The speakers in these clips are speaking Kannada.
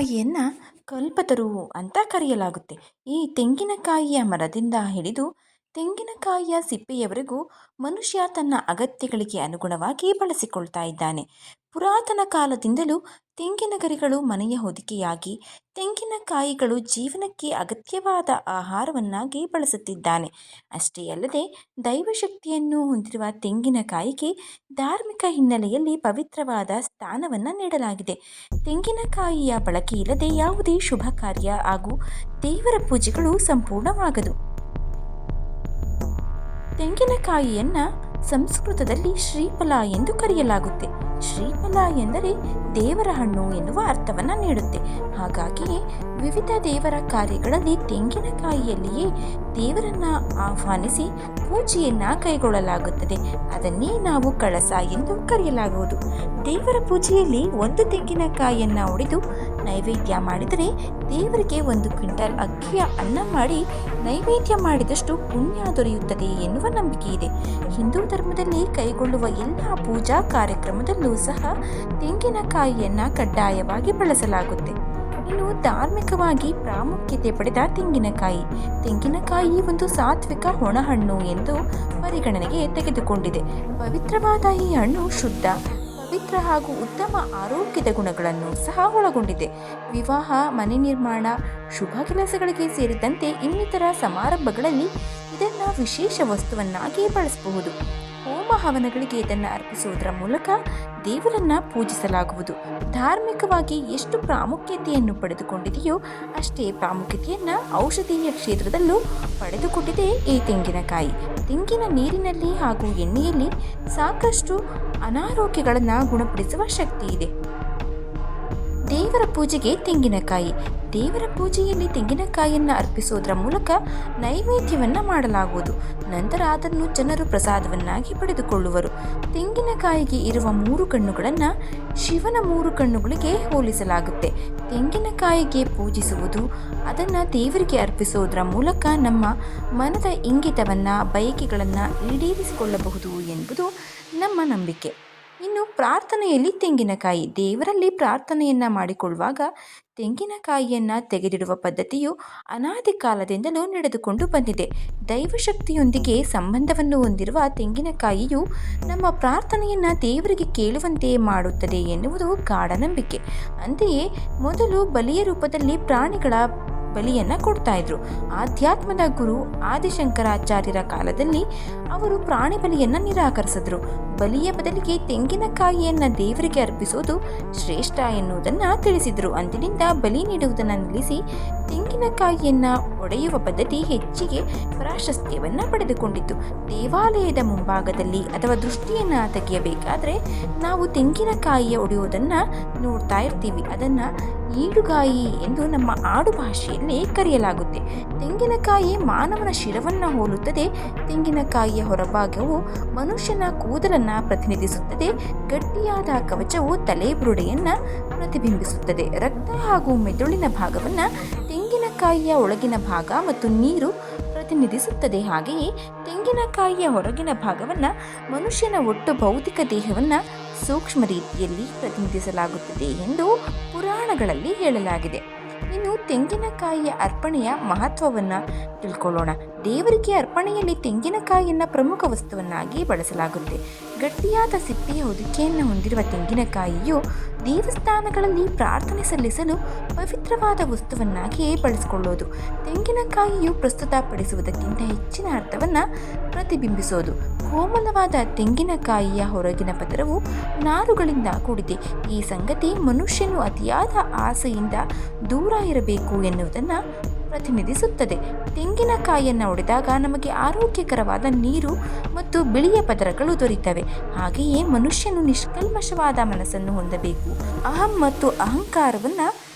ತೆಂಗಿನಕಾಯಿಯನ್ನು ಕಲ್ಪತರು ಅಂತ ಕರೆಯಲಾಗುತ್ತೆ. ಈ ತೆಂಗಿನಕಾಯಿಯ ಮರದಿಂದ ಹಿಡಿದು ತೆಂಗಿನಕಾಯಿಯ ಸಿಪ್ಪೆಯವರೆಗೂ ಮನುಷ್ಯ ತನ್ನ ಅಗತ್ಯಗಳಿಗೆ ಅನುಗುಣವಾಗಿ ಬಳಸಿಕೊಳ್ತಾ ಇದ್ದಾನೆ. ಪುರಾತನ ಕಾಲದಿಂದಲೂ ತೆಂಗಿನ ಗರಿಗಳು ಮನೆಯ ಹೊದಿಕೆಯಾಗಿ, ತೆಂಗಿನಕಾಯಿಗಳು ಜೀವನಕ್ಕೆ ಅಗತ್ಯವಾದ ಆಹಾರವನ್ನಾಗಿ ಬಳಸುತ್ತಿದ್ದಾನೆ. ಅಷ್ಟೇ ಅಲ್ಲದೆ ದೈವಶಕ್ತಿಯನ್ನು ಹೊಂದಿರುವ ತೆಂಗಿನಕಾಯಿಗೆ ಧಾರ್ಮಿಕ ಹಿನ್ನೆಲೆಯಲ್ಲಿ ಪವಿತ್ರವಾದ ಸ್ಥಾನವನ್ನು ನೀಡಲಾಗಿದೆ. ತೆಂಗಿನಕಾಯಿಯ ಬಳಕೆಯಿಲ್ಲದೆ ಯಾವುದೇ ಶುಭ ಕಾರ್ಯ ಹಾಗೂ ದೇವರ ಪೂಜೆಗಳು ಸಂಪೂರ್ಣವಾಗದು. ತೆಂಗಿನಕಾಯಿಯನ್ನು ಸಂಸ್ಕೃತದಲ್ಲಿ ಶ್ರೀಫಲ ಎಂದು ಕರೆಯಲಾಗುತ್ತೆ. ಶ್ರೀಫಲ ಎಂದರೆ ದೇವರ ಹಣ್ಣು ಎನ್ನುವ ಅರ್ಥವನ್ನು ನೀಡುತ್ತೆ. ಹಾಗಾಗಿಯೇ ವಿವಿಧ ದೇವರ ಕಾರ್ಯಗಳಲ್ಲಿ ತೆಂಗಿನಕಾಯಿಯಲ್ಲಿಯೇ ದೇವರನ್ನ ಆಹ್ವಾನಿಸಿ ಪೂಜೆಯನ್ನು ಕೈಗೊಳ್ಳಲಾಗುತ್ತದೆ. ಅದನ್ನೇ ನಾವು ಕಳಸ ಎಂದು ಕರೆಯಲಾಗುವುದು. ದೇವರ ಪೂಜೆಯಲ್ಲಿ ಒಂದು ತೆಂಗಿನಕಾಯಿಯನ್ನು ಒಡೆದು ನೈವೇದ್ಯ ಮಾಡಿದರೆ ದೇವರಿಗೆ 1 ಕ್ವಿಂಟಲ್ ಅಕ್ಕಿಯ ಅನ್ನ ಮಾಡಿ ನೈವೇದ್ಯ ಮಾಡಿದಷ್ಟು ಪುಣ್ಯ ದೊರೆಯುತ್ತದೆ ಎನ್ನುವ ನಂಬಿಕೆ ಇದೆ. ಹಿಂದೂ ಧರ್ಮದಲ್ಲಿ ಕೈಗೊಳ್ಳುವ ಎಲ್ಲ ಪೂಜಾ ಕಾರ್ಯಕ್ರಮದಲ್ಲೂ ಸಹ ತೆಂಗಿನಕಾಯಿಯನ್ನು ಕಡ್ಡಾಯವಾಗಿ ಬಳಸಲಾಗುತ್ತೆ. ಇನ್ನು ಧಾರ್ಮಿಕವಾಗಿ ಪ್ರಾಮುಖ್ಯತೆ ಪಡೆದ ತೆಂಗಿನಕಾಯಿ ಒಂದು ಸಾತ್ವಿಕ ಒಣಹಣ್ಣು ಎಂದು ಪರಿಗಣನೆಗೆ ತೆಗೆದುಕೊಂಡಿದೆ. ಪವಿತ್ರವಾದ ಈ ಹಣ್ಣು ಶುದ್ಧ, ಪವಿತ್ರ ಹಾಗೂ ಉತ್ತಮ ಆರೋಗ್ಯದ ಗುಣಗಳನ್ನು ಸಹ ಒಳಗೊಂಡಿದೆ. ವಿವಾಹ, ಮನೆ ನಿರ್ಮಾಣ, ಶುಭ ಕೆಲಸಗಳಿಗೆ ಸೇರಿದಂತೆ ಇನ್ನಿತರ ಸಮಾರಂಭಗಳಲ್ಲಿ ಇದನ್ನು ವಿಶೇಷ ವಸ್ತುವನ್ನಾಗಿ ಬಳಸಬಹುದು. ಹೋಮ ಹವನಗಳಿಗೆ ಇದನ್ನು ಅರ್ಪಿಸುವುದರ ಮೂಲಕ ದೇವರನ್ನ ಪೂಜಿಸಲಾಗುವುದು. ಧಾರ್ಮಿಕವಾಗಿ ಎಷ್ಟು ಪ್ರಾಮುಖ್ಯತೆಯನ್ನು ಪಡೆದುಕೊಂಡಿದೆಯೋ ಅಷ್ಟೇ ಪ್ರಾಮುಖ್ಯತೆಯನ್ನು ಔಷಧೀಯ ಕ್ಷೇತ್ರದಲ್ಲೂ ಪಡೆದುಕೊಂಡಿದೆ ಈ ತೆಂಗಿನಕಾಯಿ. ತೆಂಗಿನ ನೀರಿನಲ್ಲಿ ಹಾಗೂ ಎಣ್ಣೆಯಲ್ಲಿ ಸಾಕಷ್ಟು ಅನಾರೋಗ್ಯಗಳನ್ನು ಗುಣಪಡಿಸುವ ಶಕ್ತಿ ಇದೆ. ದೇವರ ಪೂಜೆಗೆ ತೆಂಗಿನಕಾಯಿ. ದೇವರ ಪೂಜೆಯಲ್ಲಿ ತೆಂಗಿನಕಾಯಿಯನ್ನು ಅರ್ಪಿಸುವುದರ ಮೂಲಕ ನೈವೇದ್ಯವನ್ನು ಮಾಡಲಾಗುವುದು. ನಂತರ ಅದನ್ನು ಜನರು ಪ್ರಸಾದವನ್ನಾಗಿ ಪಡೆದುಕೊಳ್ಳುವರು. ತೆಂಗಿನಕಾಯಿಗೆ ಇರುವ 3 ಕಣ್ಣುಗಳನ್ನು ಶಿವನ 3 ಕಣ್ಣುಗಳಿಗೆ ಹೋಲಿಸಲಾಗುತ್ತೆ. ತೆಂಗಿನಕಾಯಿಗೆ ಪೂಜಿಸುವುದು, ಅದನ್ನು ದೇವರಿಗೆ ಅರ್ಪಿಸುವುದರ ಮೂಲಕ ನಮ್ಮ ಮನದ ಇಂಗಿತವನ್ನು, ಬಯಕೆಗಳನ್ನು ಈಡೇರಿಸಿಕೊಳ್ಳಬಹುದು ಎಂಬುದು ನಮ್ಮ ನಂಬಿಕೆ. ಇನ್ನು ಪ್ರಾರ್ಥನೆಯಲ್ಲಿ ತೆಂಗಿನಕಾಯಿ. ದೇವರಲ್ಲಿ ಪ್ರಾರ್ಥನೆಯನ್ನು ಮಾಡಿಕೊಳ್ಳುವಾಗ ತೆಂಗಿನಕಾಯಿಯನ್ನು ತೆಗೆದಿಡುವ ಪದ್ಧತಿಯು ಅನಾದಿ ಕಾಲದಿಂದಲೂ ನಡೆದುಕೊಂಡು ಬಂದಿದೆ. ದೈವಶಕ್ತಿಯೊಂದಿಗೆ ಸಂಬಂಧವನ್ನು ಹೊಂದಿರುವ ತೆಂಗಿನಕಾಯಿಯು ನಮ್ಮ ಪ್ರಾರ್ಥನೆಯನ್ನು ದೇವರಿಗೆ ಕೇಳುವಂತೆ ಮಾಡುತ್ತದೆ ಎನ್ನುವುದು ಗಾಢ ನಂಬಿಕೆ. ಅಂತೆಯೇ ಮೊದಲು ಬಲಿಯ ರೂಪದಲ್ಲಿ ಪ್ರಾಣಿಗಳ ಬಲಿಯನ್ನು ಕೊಡ್ತಾ ಇದ್ರು. ಆಧ್ಯಾತ್ಮದ ಗುರು ಆದಿಶಂಕರಾಚಾರ್ಯರ ಕಾಲದಲ್ಲಿ ಅವರು ಪ್ರಾಣಿ ಬಲಿಯನ್ನು ನಿರಾಕರಿಸಿದ್ರು. ಬಲಿಯ ಬದಲಿಗೆ ತೆಂಗಿನಕಾಯಿಯನ್ನು ದೇವರಿಗೆ ಅರ್ಪಿಸುವುದು ಶ್ರೇಷ್ಠ ಎನ್ನುವುದನ್ನು ತಿಳಿಸಿದರು. ಅಂದಿನಿಂದ ಬಲಿ ನೀಡುವುದನ್ನು ನಿಲ್ಲಿಸಿ ತೆಂಗಿನಕಾಯಿಯನ್ನು ಒಡೆಯುವ ಪದ್ಧತಿ ಹೆಚ್ಚಿಗೆ ಪ್ರಾಶಸ್ತ್ಯವನ್ನು ಪಡೆದುಕೊಂಡಿತು. ದೇವಾಲಯದ ಮುಂಭಾಗದಲ್ಲಿ ಅಥವಾ ದೃಷ್ಟಿಯನ್ನು ತೆಗೆಯಬೇಕಾದ್ರೆ ನಾವು ತೆಂಗಿನಕಾಯಿಯ ಒಡೆಯುವುದನ್ನು ನೋಡ್ತಾ ಇರ್ತೀವಿ. ಅದನ್ನು ಈಡುಗಾಯಿ ಎಂದು ನಮ್ಮ ಆಡು ಭಾಷೆಯಲ್ಲಿ ಕರೆಯಲಾಗುತ್ತೆ. ತೆಂಗಿನಕಾಯಿ ಮಾನವನ ಶಿರವನ್ನು ಹೋಲುತ್ತದೆ. ತೆಂಗಿನಕಾಯಿಯ ಹೊರಭಾಗವು ಮನುಷ್ಯನ ಕೂದಲನ್ನು ಪ್ರತಿನಿಧಿಸುತ್ತದೆ. ಗಟ್ಟಿಯಾದ ಕವಚವು ತಲೆಬುರುಡೆಯನ್ನು ಪ್ರತಿಬಿಂಬಿಸುತ್ತದೆ. ರಕ್ತ ಹಾಗೂ ಮೆದುಳಿನ ಭಾಗವನ್ನು ತೆಂಗಿನಕಾಯಿಯ ಒಳಗಿನ ಭಾಗ ಮತ್ತು ನೀರು ಪ್ರತಿನಿಧಿಸುತ್ತದೆ. ಹಾಗೆಯೇ ತೆಂಗಿನಕಾಯಿಯ ಹೊರಗಿನ ಭಾಗವನ್ನು ಮನುಷ್ಯನ ಒಟ್ಟು ಭೌತಿಕ ದೇಹವನ್ನು ಸೂಕ್ಷ್ಮ ರೀತಿಯಲ್ಲಿ ಪ್ರತಿನಿಧಿಸಲಾಗುತ್ತದೆ ಎಂದು ಪುರಾಣಗಳಲ್ಲಿ ಹೇಳಲಾಗಿದೆ. ಇನ್ನು ತೆಂಗಿನಕಾಯಿಯ ಅರ್ಪಣೆಯ ಮಹತ್ವವನ್ನು ತಿಳ್ಕೊಳ್ಳೋಣ. ದೇವರಿಗೆ ಅರ್ಪಣೆಯಲ್ಲಿ ತೆಂಗಿನಕಾಯಿಯನ್ನು ಪ್ರಮುಖ ವಸ್ತುವನ್ನಾಗಿ ಬಳಸಲಾಗುತ್ತೆ. ಗಟ್ಟಿಯಾದ ಸಿಪ್ಪೆಯ ಹೊದಿಕೆಯನ್ನು ಹೊಂದಿರುವ ತೆಂಗಿನಕಾಯಿಯು ದೇವಸ್ಥಾನಗಳಲ್ಲಿ ಪ್ರಾರ್ಥನೆ ಸಲ್ಲಿಸಲು ಪವಿತ್ರವಾದ ವಸ್ತುವನ್ನಾಗಿ ಬಳಸಿಕೊಳ್ಳೋದು. ತೆಂಗಿನಕಾಯಿಯು ಪ್ರಸ್ತುತಪಡಿಸುವುದಕ್ಕಿಂತ ಹೆಚ್ಚಿನ ಅರ್ಥವನ್ನು ಪ್ರತಿಬಿಂಬಿಸೋದು. ಕೋಮಲವಾದ ತೆಂಗಿನಕಾಯಿಯ ಹೊರಗಿನ ಪದರವು ನಾರುಗಳಿಂದ ಕೂಡಿದೆ. ಈ ಸಂಗತಿ ಮನುಷ್ಯನು ಅತಿಯಾದ ಆಸೆಯಿಂದ ದೂರ ಇರಬೇಕು ಎನ್ನುವುದನ್ನು ಪ್ರತಿನಿಧಿಸುತ್ತದೆ. ತೆಂಗಿನಕಾಯಿಯನ್ನು ಒಡೆದಾಗ ನಮಗೆ ಆರೋಗ್ಯಕರವಾದ ನೀರು ಮತ್ತು ಬಿಳಿಯ ಪದರಗಳು ದೊರೆಯುತ್ತವೆ. ಹಾಗೆಯೇ ಮನುಷ್ಯನು ನಿಷ್ಕಲ್ಮಶವಾದ ಮನಸ್ಸನ್ನು ಹೊಂದಬೇಕು, ಅಹಂ ಮತ್ತು ಅಹಂಕಾರವನ್ನು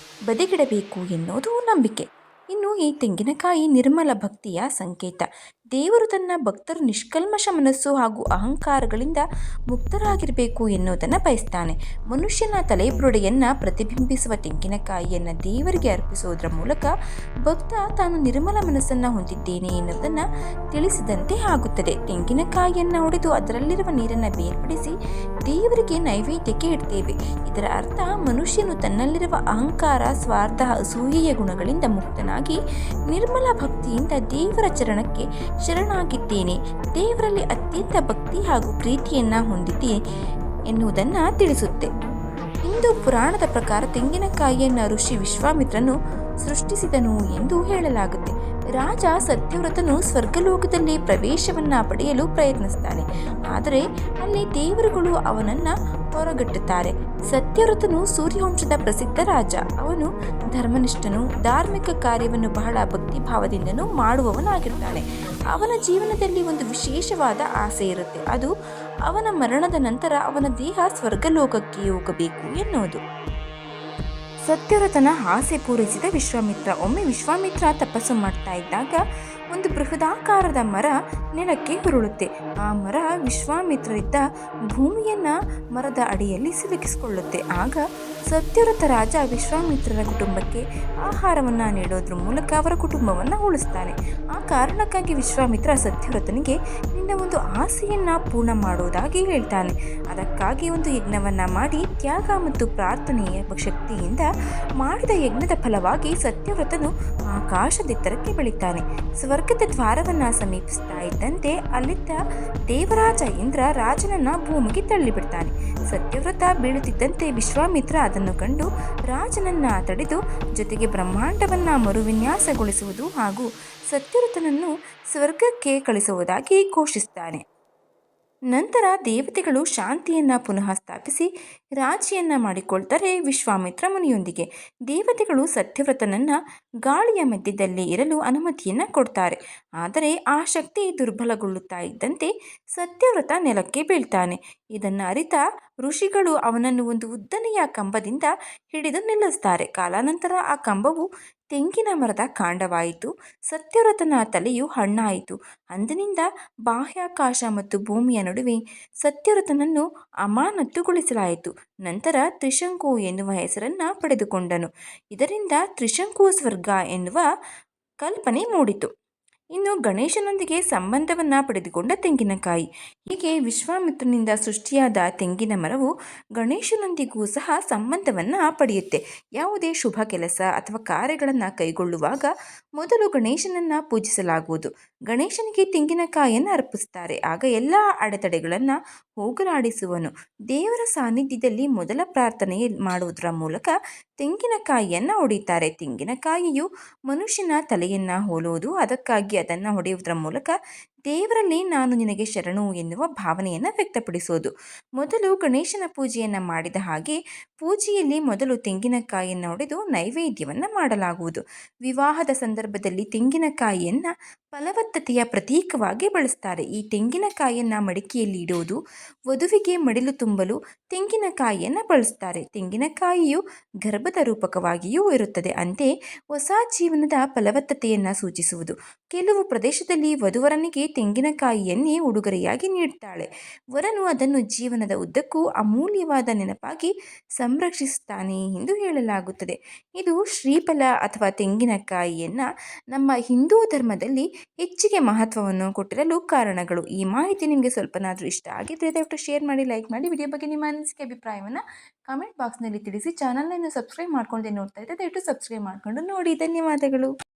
ಬದಿಗಿಡಬೇಕು ಎನ್ನುವುದು ನಂಬಿಕೆ. ಇನ್ನು ಈ ತೆಂಗಿನಕಾಯಿ ನಿರ್ಮಲ ಭಕ್ತಿಯ ಸಂಕೇತ. ದೇವರು ತನ್ನ ಭಕ್ತರು ನಿಷ್ಕಲ್ಮಶ ಮನಸ್ಸು ಹಾಗೂ ಅಹಂಕಾರಗಳಿಂದ ಮುಕ್ತರಾಗಿರಬೇಕು ಎನ್ನುವುದನ್ನು ಬಯಸ್ತಾನೆ. ಮನುಷ್ಯನ ತಲೆಬುರುಡೆಯನ್ನು ಪ್ರತಿಬಿಂಬಿಸುವ ತೆಂಗಿನಕಾಯಿಯನ್ನು ದೇವರಿಗೆ ಅರ್ಪಿಸುವುದರ ಮೂಲಕ ಭಕ್ತ ತಾನು ನಿರ್ಮಲ ಮನಸ್ಸನ್ನು ಹೊಂದಿದ್ದೇನೆ ಎನ್ನುವುದನ್ನು ತಿಳಿಸಿದಂತೆ ಆಗುತ್ತದೆ. ತೆಂಗಿನಕಾಯಿಯನ್ನು ಒಡೆದು ಅದರಲ್ಲಿರುವ ನೀರನ್ನು ಬೇರ್ಪಡಿಸಿ ದೇವರಿಗೆ ನೈವೇದ್ಯಕ್ಕೆ ಇಡ್ತೇವೆ. ಇದರ ಅರ್ಥ ಮನುಷ್ಯನು ತನ್ನಲ್ಲಿರುವ ಅಹಂಕಾರ, ಸ್ವಾರ್ಥ, ಅಸೂಯೆಯ ಗುಣಗಳಿಂದ ಮುಕ್ತನಾಗಿ ನಿರ್ಮಲ ಭಕ್ತಿಯಿಂದ ದೇವರ ಚರಣಕ್ಕೆ ಶರಣಾಗಿದ್ದೇನೆ, ದೇವರಲ್ಲಿ ಅತ್ಯಂತ ಭಕ್ತಿ ಹಾಗೂ ಪ್ರೀತಿಯನ್ನು ಹೊಂದಿದ್ದೆ ಎನ್ನುವುದನ್ನು ತಿಳಿಸುತ್ತೆ. ಹಿಂದೂ ಪುರಾಣದ ಪ್ರಕಾರ ತೆಂಗಿನಕಾಯಿಯನ್ನು ಋಷಿ ವಿಶ್ವಾಮಿತ್ರನು ಸೃಷ್ಟಿಸಿದನು ಎಂದು ಹೇಳಲಾಗುತ್ತೆ. ರಾಜ ಸತ್ಯವ್ರತನು ಸ್ವರ್ಗಲೋಕದಲ್ಲಿ ಪ್ರವೇಶವನ್ನ ಪಡೆಯಲು ಪ್ರಯತ್ನಿಸ್ತಾನೆ. ಆದರೆ ಅಲ್ಲಿ ದೇವರುಗಳು ಅವನನ್ನು ಹೊರಗಟ್ಟುತ್ತಾರೆ. ಸತ್ಯವ್ರತನು ಸೂರ್ಯವಂಶದ ಪ್ರಸಿದ್ಧ ರಾಜ. ಅವನು ಧರ್ಮನಿಷ್ಠನು, ಧಾರ್ಮಿಕ ಕಾರ್ಯವನ್ನು ಬಹಳ ಭಕ್ತಿಭಾವದಿಂದನೂ ಮಾಡುವವನಾಗಿರ್ತಾನೆ. ಅವನ ಜೀವನದಲ್ಲಿ ಒಂದು ವಿಶೇಷವಾದ ಆಸೆ ಇರುತ್ತೆ. ಅದು ಅವನ ಮರಣದ ನಂತರ ಅವನ ದೇಹ ಸ್ವರ್ಗಲೋಕಕ್ಕೆ ಹೋಗಬೇಕು ಎನ್ನುವುದು. ಸತ್ಯವ್ರತನ ಆಸೆ ಪೂರೈಸಿದ ವಿಶ್ವಾಮಿತ್ರ. ಒಮ್ಮೆ ವಿಶ್ವಾಮಿತ್ರ ತಪಸ್ಸು ಮಾಡ್ತಾ ಇದ್ದಾಗ ಒಂದು ಬೃಹದಾಕಾರದ ಮರ ನೆಲಕ್ಕೆ ಉರುಳುತ್ತೆ. ಆ ಮರ ವಿಶ್ವಾಮಿತ್ರರಿದ್ದ ಭೂಮಿಯನ್ನು ಮರದ ಅಡಿಯಲ್ಲಿ ಸಿಲುಕಿಸಿಕೊಳ್ಳುತ್ತೆ. ಆಗ ಸತ್ಯವ್ರತ ರಾಜ ವಿಶ್ವಾಮಿತ್ರರ ಕುಟುಂಬಕ್ಕೆ ಆಹಾರವನ್ನು ನೀಡೋದ್ರ ಮೂಲಕ ಅವರ ಕುಟುಂಬವನ್ನು ಉಳಿಸ್ತಾನೆ. ಆ ಕಾರಣಕ್ಕಾಗಿ ವಿಶ್ವಾಮಿತ್ರ ಸತ್ಯವ್ರತನಿಗೆ ನಿನ್ನ ಒಂದು ಆಸೆಯನ್ನು ಪೂರ್ಣ ಮಾಡುವುದಾಗಿ ಹೇಳ್ತಾನೆ. ಅದಕ್ಕಾಗಿ ಒಂದು ಯಜ್ಞವನ್ನು ಮಾಡಿ ತ್ಯಾಗ ಮತ್ತು ಪ್ರಾರ್ಥನೆಯ ಶಕ್ತಿಯಿಂದ ಮಾಡಿದ ಯಜ್ಞದ ಫಲವಾಗಿ ಸತ್ಯವ್ರತನು ಆಕಾಶದೆತ್ತರಕ್ಕೆ ಬೆಳೀತಾನೆ. ಸ್ವರ್ಗದ ದ್ವಾರವನ್ನು ಸಮೀಪಿಸ್ತಾ ಇದ್ದಂತೆ ಅಲ್ಲಿದ್ದ ದೇವರಾಜ ಇಂದ್ರ ರಾಜನನ್ನ ಭೂಮಿಗೆ ತಳ್ಳಿಬಿಡ್ತಾನೆ. ಸತ್ಯವ್ರತ ಬೀಳುತ್ತಿದ್ದಂತೆ ವಿಶ್ವಾಮಿತ್ರ ಅದನ್ನು ಕಂಡು ರಾಜನನ್ನ ತಡೆದು ಜೊತೆಗೆ ಬ್ರಹ್ಮಾಂಡವನ್ನ ಮರುವಿನ್ಯಾಸಗೊಳಿಸುವುದು ಹಾಗೂ ಸತ್ಯವ್ರತನನ್ನು ಸ್ವರ್ಗಕ್ಕೆ ಕಳಿಸುವುದಾಗಿ ಘೋಷಿಸ್ತಾನೆ. ನಂತರ ದೇವತೆಗಳು ಶಾಂತಿಯನ್ನು ಪುನಃ ಸ್ಥಾಪಿಸಿ ರಾಜಿಯನ್ನು ಮಾಡಿಕೊಳ್ತಾರೆ ವಿಶ್ವಾಮಿತ್ರ ಮುನಿಯೊಂದಿಗೆ. ದೇವತೆಗಳು ಸತ್ಯವ್ರತನನ್ನು ಗಾಳಿಯ ಮಧ್ಯದಲ್ಲಿ ಇರಲು ಅನುಮತಿಯನ್ನು ಕೊಡ್ತಾರೆ. ಆದರೆ ಆ ಶಕ್ತಿ ದುರ್ಬಲಗೊಳ್ಳುತ್ತಾ ಇದ್ದಂತೆ ಸತ್ಯವ್ರತ ನೆಲಕ್ಕೆ ಬೀಳ್ತಾನೆ. ಇದನ್ನು ಅರಿತ ಋಷಿಗಳು ಅವನನ್ನು ಒಂದು ಉದ್ದನೆಯ ಕಂಬದಿಂದ ಹಿಡಿದು ನಿಲ್ಲಿಸ್ತಾರೆ. ಕಾಲಾನಂತರ ಆ ಕಂಬವು ತೆಂಗಿನ ಮರದ ಕಾಂಡವಾಯಿತು. ಸತ್ಯವ್ರತನ ತಲೆಯು ಹಣ್ಣಾಯಿತು. ಅಂದಿನಿಂದ ಬಾಹ್ಯಾಕಾಶ ಮತ್ತು ಭೂಮಿಯ ನಡುವೆ ಸತ್ಯವ್ರತನನ್ನು ಅಮಾನತುಗೊಳಿಸಲಾಯಿತು. ನಂತರ ತ್ರಿಶಂಕು ಎನ್ನುವ ಹೆಸರನ್ನು ಪಡೆದುಕೊಂಡನು. ಇದರಿಂದ ತ್ರಿಶಂಕು ಸ್ವರ್ಗ ಎನ್ನುವ ಕಲ್ಪನೆ ಮೂಡಿತು. ಇನ್ನು ಗಣೇಶನೊಂದಿಗೆ ಸಂಬಂಧವನ್ನು ಪಡೆದುಕೊಂಡ ತೆಂಗಿನಕಾಯಿ. ಹೀಗೆ ವಿಶ್ವಾಮಿತ್ರನಿಂದ ಸೃಷ್ಟಿಯಾದ ತೆಂಗಿನ ಮರವು ಗಣೇಶನೊಂದಿಗೂ ಸಹ ಸಂಬಂಧವನ್ನು ಪಡೆಯುತ್ತೆ. ಯಾವುದೇ ಶುಭ ಕೆಲಸ ಅಥವಾ ಕಾರ್ಯಗಳನ್ನು ಕೈಗೊಳ್ಳುವಾಗ ಮೊದಲು ಗಣೇಶನನ್ನು ಪೂಜಿಸಲಾಗುವುದು. ಗಣೇಶನಿಗೆ ತೆಂಗಿನಕಾಯಿಯನ್ನು ಅರ್ಪಿಸ್ತಾರೆ. ಆಗ ಎಲ್ಲ ಅಡೆತಡೆಗಳನ್ನು ಹೋಗಲಾಡಿಸುವನು. ದೇವರ ಸಾನ್ನಿಧ್ಯದಲ್ಲಿ ಮೊದಲ ಪ್ರಾರ್ಥನೆ ಮಾಡುವುದರ ಮೂಲಕ ತೆಂಗಿನಕಾಯಿಯನ್ನು ಹೊಡೆಯುತ್ತಾರೆ. ತೆಂಗಿನಕಾಯಿಯು ಮನುಷ್ಯನ ತಲೆಯನ್ನು ಹೋಲುವುದು. ಅದಕ್ಕಾಗಿ ಅದನ್ನು ಹೊಡೆಯುವುದರ ಮೂಲಕ ದೇವರಲ್ಲಿ ನಾನು ನಿನಗೆ ಶರಣು ಎನ್ನುವ ಭಾವನೆಯನ್ನು ವ್ಯಕ್ತಪಡಿಸೋದು. ಮೊದಲು ಗಣೇಶನ ಪೂಜೆಯನ್ನು ಮಾಡಿದ ಹಾಗೆ ಪೂಜೆಯಲ್ಲಿ ಮೊದಲು ತೆಂಗಿನಕಾಯಿಯನ್ನು ಹೊಡೆದು ನೈವೇದ್ಯವನ್ನು ಮಾಡಲಾಗುವುದು. ವಿವಾಹದ ಸಂದರ್ಭದಲ್ಲಿ ತೆಂಗಿನಕಾಯಿಯನ್ನು ಫಲವತ್ತತೆಯ ಪ್ರತೀಕವಾಗಿ ಬಳಸ್ತಾರೆ. ಈ ತೆಂಗಿನಕಾಯಿಯನ್ನು ಮಡಿಕೆಯಲ್ಲಿ ಇಡುವುದು, ವಧುವಿಗೆ ಮಡಿಲು ತುಂಬಲು ತೆಂಗಿನಕಾಯಿಯನ್ನು ಬಳಸ್ತಾರೆ. ತೆಂಗಿನಕಾಯಿಯು ಗರ್ಭದ ರೂಪಕವಾಗಿಯೂ ಇರುತ್ತದೆ. ಅಂತೆ ಹೊಸ ಜೀವನದ ಫಲವತ್ತತೆಯನ್ನು ಸೂಚಿಸುವುದು. ಕೆಲವು ಪ್ರದೇಶದಲ್ಲಿ ವಧುವರನಿಗೆ ತೆಂಗಿನಕಾಯಿಯನ್ನೇ ಉಡುಗೊರೆಯಾಗಿ ನೀಡುತ್ತಾಳೆ. ವರನು ಅದನ್ನು ಜೀವನದ ಉದ್ದಕ್ಕೂ ಅಮೂಲ್ಯವಾದ ನೆನಪಾಗಿ ಸಂರಕ್ಷಿಸುತ್ತಾನೆ ಎಂದು ಹೇಳಲಾಗುತ್ತದೆ. ಇದು ಶ್ರೀಫಲ ಅಥವಾ ತೆಂಗಿನಕಾಯಿಯನ್ನು ನಮ್ಮ ಹಿಂದೂ ಧರ್ಮದಲ್ಲಿ ಹೆಚ್ಚಿಗೆ ಮಹತ್ವವನ್ನು ಕೊಟ್ಟಿರಲು ಕಾರಣಗಳು. ಈ ಮಾಹಿತಿ ನಿಮಗೆ ಸ್ವಲ್ಪನಾದರೂ ಇಷ್ಟ ಆಗಿದ್ದರೆ ದಯವಿಟ್ಟು ಶೇರ್ ಮಾಡಿ, ಲೈಕ್ ಮಾಡಿ. ವಿಡಿಯೋ ಬಗ್ಗೆ ನಿಮ್ಮ ಅನಿಸಿಕೆ ಅಭಿಪ್ರಾಯವನ್ನು ಕಾಮೆಂಟ್ ಬಾಕ್ಸ್ನಲ್ಲಿ ತಿಳಿಸಿ. ಚಾನಲನ್ನು ಸಬ್ಸ್ಕ್ರೈಬ್ ಮಾಡ್ಕೊಳ್ಳದೆ ನೋಡ್ತಾ ಇದ್ದರೆ ದಯವಿಟ್ಟು ಸಬ್ಸ್ಕ್ರೈಬ್ ಮಾಡಿಕೊಂಡು ನೋಡಿ. ಧನ್ಯವಾದಗಳು.